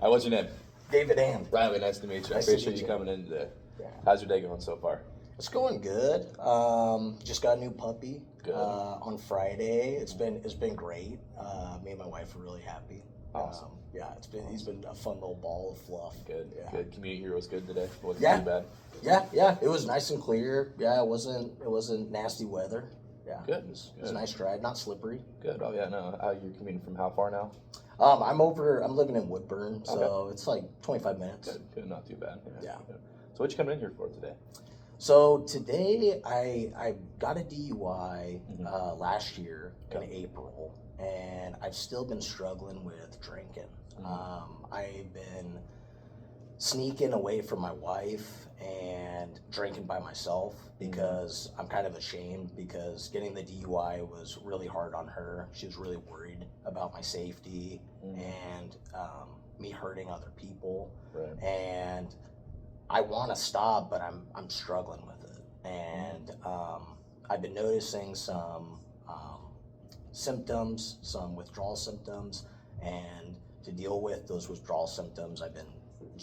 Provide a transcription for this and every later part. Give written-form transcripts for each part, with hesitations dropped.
What's your name? David Ann. Riley, nice to meet you. Nice I to appreciate meet you you. coming in today. Yeah. How's your day going so far? It's going good. Just got a new puppy Good. on Friday. It's been great. Me and my wife are really happy. Awesome. Yeah, he's been a fun little ball of fluff. Good. Yeah. Good. Commute here was good today. Wasn't Yeah. too bad. Yeah. It was nice and clear. Yeah, it wasn't nasty weather. Yeah. Good. It was a Good. nice drive, not slippery. Good. Oh yeah. No. You're commuting from how far now? I'm living in Woodburn, so Okay. it's like 25 minutes. Good. Good. Not too bad. Yeah. Good. So what you coming in here for today? So today I got a DUI last year in Okay. April, and I've still been struggling with drinking. I've been sneaking away from my wife and drinking by myself because I'm kind of ashamed because getting the DUI was really hard on her. She was really worried about my safety and me hurting other people. Right. And I want to stop, but I'm struggling with it. And I've been noticing some symptoms, some withdrawal symptoms, and to deal with those withdrawal symptoms, I've been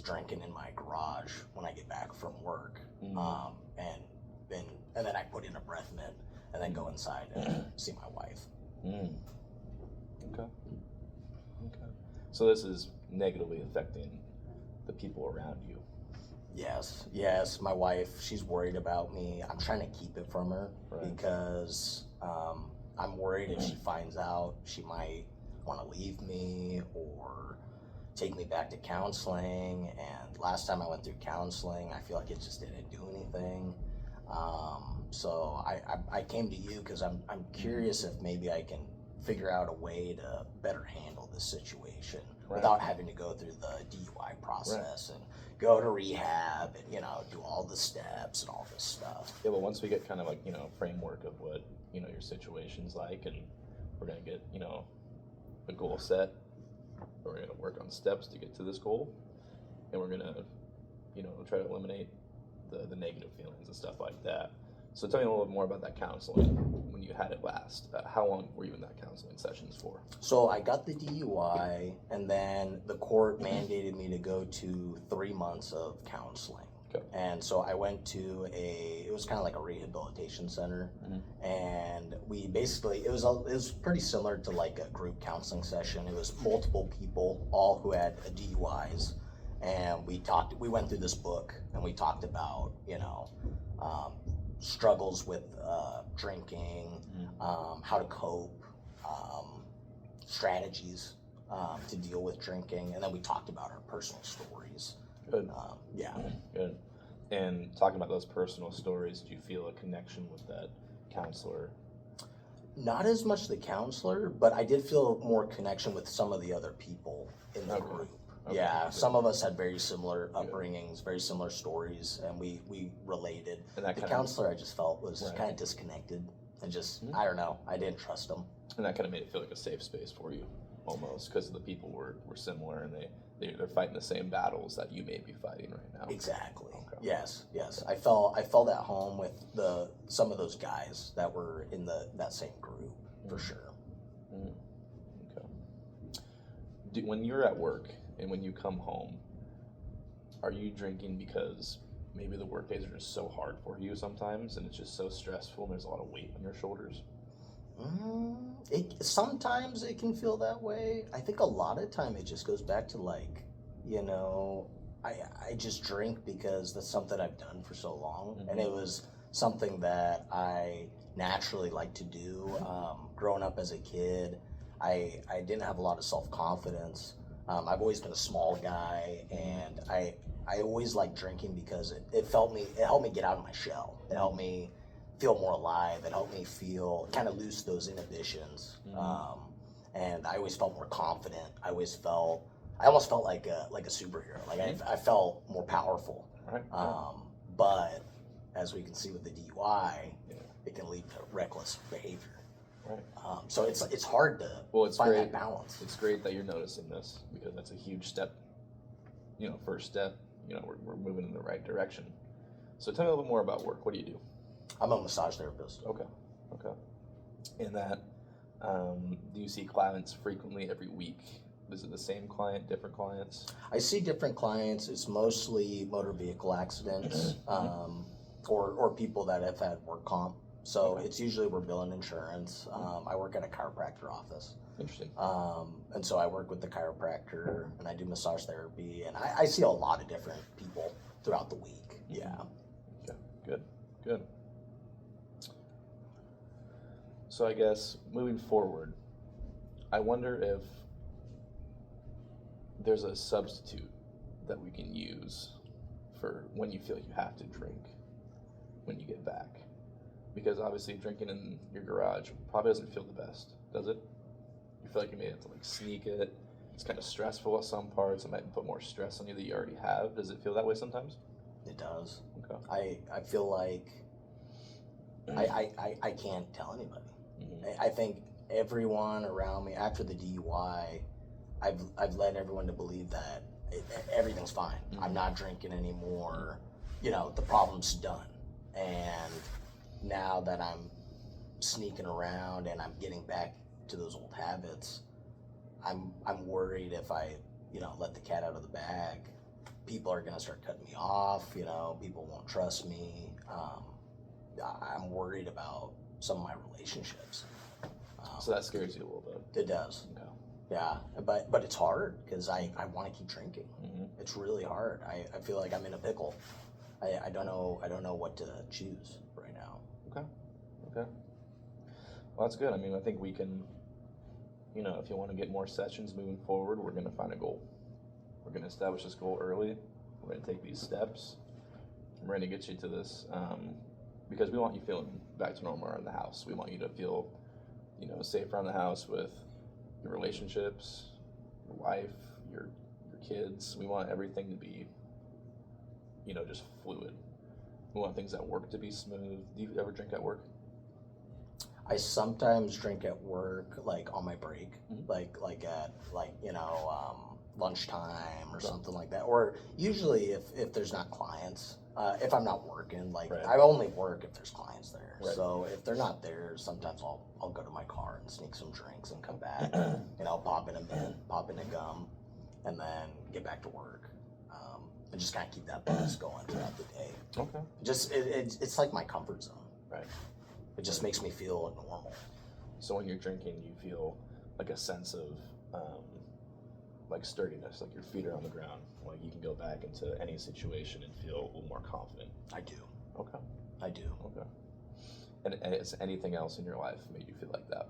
drinking in my garage when I get back from work, and then I put in a breath mint, and then go inside and see my wife. Okay. Okay. So this is negatively affecting the people around you. Yes. My wife, she's worried about me. I'm trying to keep it from her because I'm worried if she finds out, she might want to leave me or take me back to counseling. And last time I went through counseling, I feel like it just didn't do anything. So I came to you because I'm curious if maybe I can figure out a way to better handle this situation without having to go through the DUI process and go to rehab and, do all the steps and all this stuff. Yeah, but once we get kind of like, framework of what, your situation's like, and we're going to get, a goal set, we're going to work on steps to get to this goal, and we're going to, try to eliminate the negative feelings and stuff like that. So tell me a little bit more about that counseling when you had it last. How long were you in that counseling sessions for? So I got the DUI, and then the court mandated me to go to 3 months of counseling. Okay. And so I went to it was kind of like a rehabilitation center, and we basically, it was pretty similar to like a group counseling session. It was multiple people, all who had DUIs, and we went through this book, and we talked about, struggles with drinking, how to cope, strategies to deal with drinking, and then we talked about our personal stories. Good. Yeah. Good. And talking about those personal stories, do you feel a connection with that counselor? Not as much the counselor, but I did feel more connection with some of the other people in the group. Okay. Yeah, some of us had very similar upbringings, very similar stories, and we related. And that the counselor I just felt was kind of disconnected, and just, I don't know, I didn't trust him. And that kind of made it feel like a safe space for you, almost, because the people were similar, and they're fighting the same battles that you may be fighting right now. Exactly. Okay. Yes. I felt at home with some of those guys that were in that same group, for sure. Okay. When you're at work and when you come home, are you drinking because maybe the work days are just so hard for you sometimes, and it's just so stressful, and there's a lot of weight on your shoulders? Sometimes it can feel that way. I think a lot of time it just goes back to I just drink because that's something I've done for so long, and it was something that I naturally like to do. Growing up as a kid, I didn't have a lot of self-confidence. I've always been a small guy, and I always liked drinking because it helped me get out of my shell. It helped me feel more alive. It helped me kind of loose those inhibitions. And I always felt more confident. I almost felt like a superhero. Like I felt more powerful. Right. But as we can see with the DUI, it can lead to reckless behavior. Right. So it's hard to find that balance. It's great that you're noticing this, because that's a huge step. First step. We're moving in the right direction. So tell me a little bit more about work. What do you do? I'm a massage therapist. Okay. And that, do you see clients frequently every week? Is it the same client, different clients? I see different clients. It's mostly motor vehicle accidents, or people that have had work comp. So Okay. it's usually we're billing insurance. I work at a chiropractor office. Interesting. And so I work with the chiropractor and I do massage therapy, and I see a lot of different people throughout the week. Yeah. Okay, good, good. So I guess moving forward, I wonder if there's a substitute that we can use for when you feel you have to drink when you get back. Because obviously drinking in your garage probably doesn't feel the best, does it? You feel like you may have to like sneak it. It's kind of stressful at some parts. It might put more stress on you that you already have. Does it feel that way sometimes? It does. Okay. I feel like I can't tell anybody. Mm-hmm. I think everyone around me after the DUI, I've led everyone to believe that everything's fine. Mm-hmm. I'm not drinking anymore. You know, the problem's done. And now that I'm sneaking around and I'm getting back to those old habits, I'm worried if I, let the cat out of the bag, people are gonna start cutting me off. People won't trust me. I'm worried about some of my relationships. So that scares you a little bit. It does. Okay. Yeah, but it's hard because I want to keep drinking. Mm-hmm. It's really hard. I feel like I'm in a pickle. I don't know what to choose right now. Okay. Well, that's good. I mean, I think we can, if you want to get more sessions moving forward, we're going to find a goal. We're going to establish this goal early. We're going to take these steps. We're going to get you to this because we want you feeling back to normal around the house. We want you to feel, safe around the house with your relationships, your wife, your kids. We want everything to be, just fluid. We want things at work to be smooth. Do you ever drink at work? I sometimes drink at work, like on my break, Mm-hmm. like at lunchtime or something like that. Or usually if there's not clients, if I'm not working, like Right. I only work if there's clients there. Right. So if they're not there, sometimes I'll go to my car and sneak some drinks and come back. Pop in a mint, pop in a gum, and then get back to work. And just kind of keep that buzz going throughout the day. Okay. Just it's like my comfort zone. Right. It just makes me feel normal. So when you're drinking, you feel like a sense of like sturdiness, like your feet are on the ground. Like you can go back into any situation and feel a little more confident. I do. Okay. I do. Okay. And has anything else in your life made you feel like that?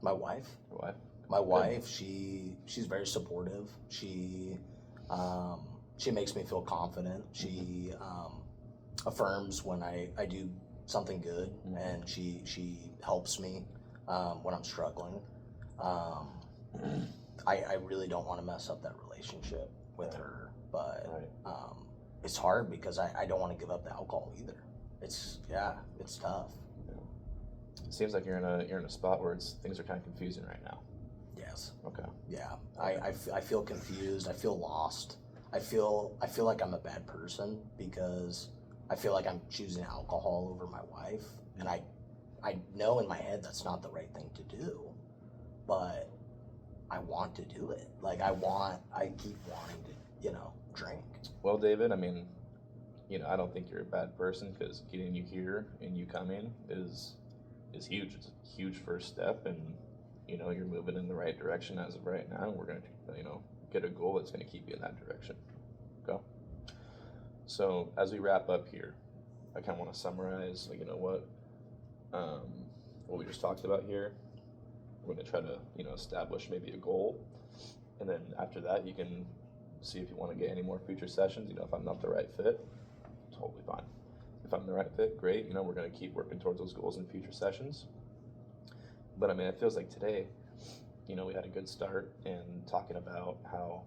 My wife. Your wife? My wife, she's very supportive. She makes me feel confident. She affirms when I do something good, Mm-hmm. and she helps me when I'm struggling. I really don't want to mess up that relationship with her, but Right. it's hard because I don't want to give up the alcohol either. It's tough. It seems like you're in a spot where things are kind of confusing right now. Yes. Okay. Yeah. I feel confused. I feel lost. I feel like I'm a bad person because I feel like I'm choosing alcohol over my wife, and I know in my head that's not the right thing to do, but I want to do it. Like I keep wanting to, drink. Well, David, I mean, I don't think you're a bad person because getting you here and you coming is huge. It's a huge first step, and you're moving in the right direction as of right now. We're gonna, get a goal that's gonna keep you in that direction. Okay. So as we wrap up here, I kind of want to summarize, what we just talked about here. We're gonna try to, establish maybe a goal, and then after that, you can see if you want to get any more future sessions. If I'm not the right fit, totally fine. If I'm the right fit, great. We're going to keep working towards those goals in future sessions. But I mean, it feels like today, we had a good start in talking about how,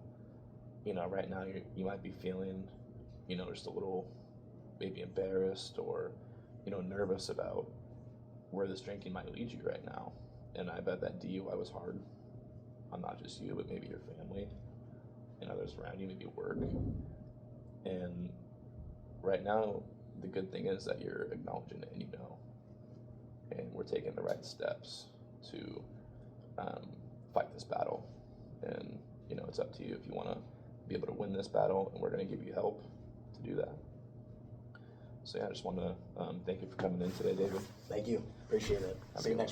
right now you might be feeling, just a little maybe embarrassed or, nervous about where this drinking might lead you right now. And I bet that DUI was hard on not just you, but maybe your family and others around you, maybe work. And right now, the good thing is that you're acknowledging it and we're taking the right steps to fight this battle. And, you know, it's up to you if you want to be able to win this battle, and we're going to give you help to do that. So yeah, I just want to thank you for coming in today, David. Thank you. Appreciate it. See you next week.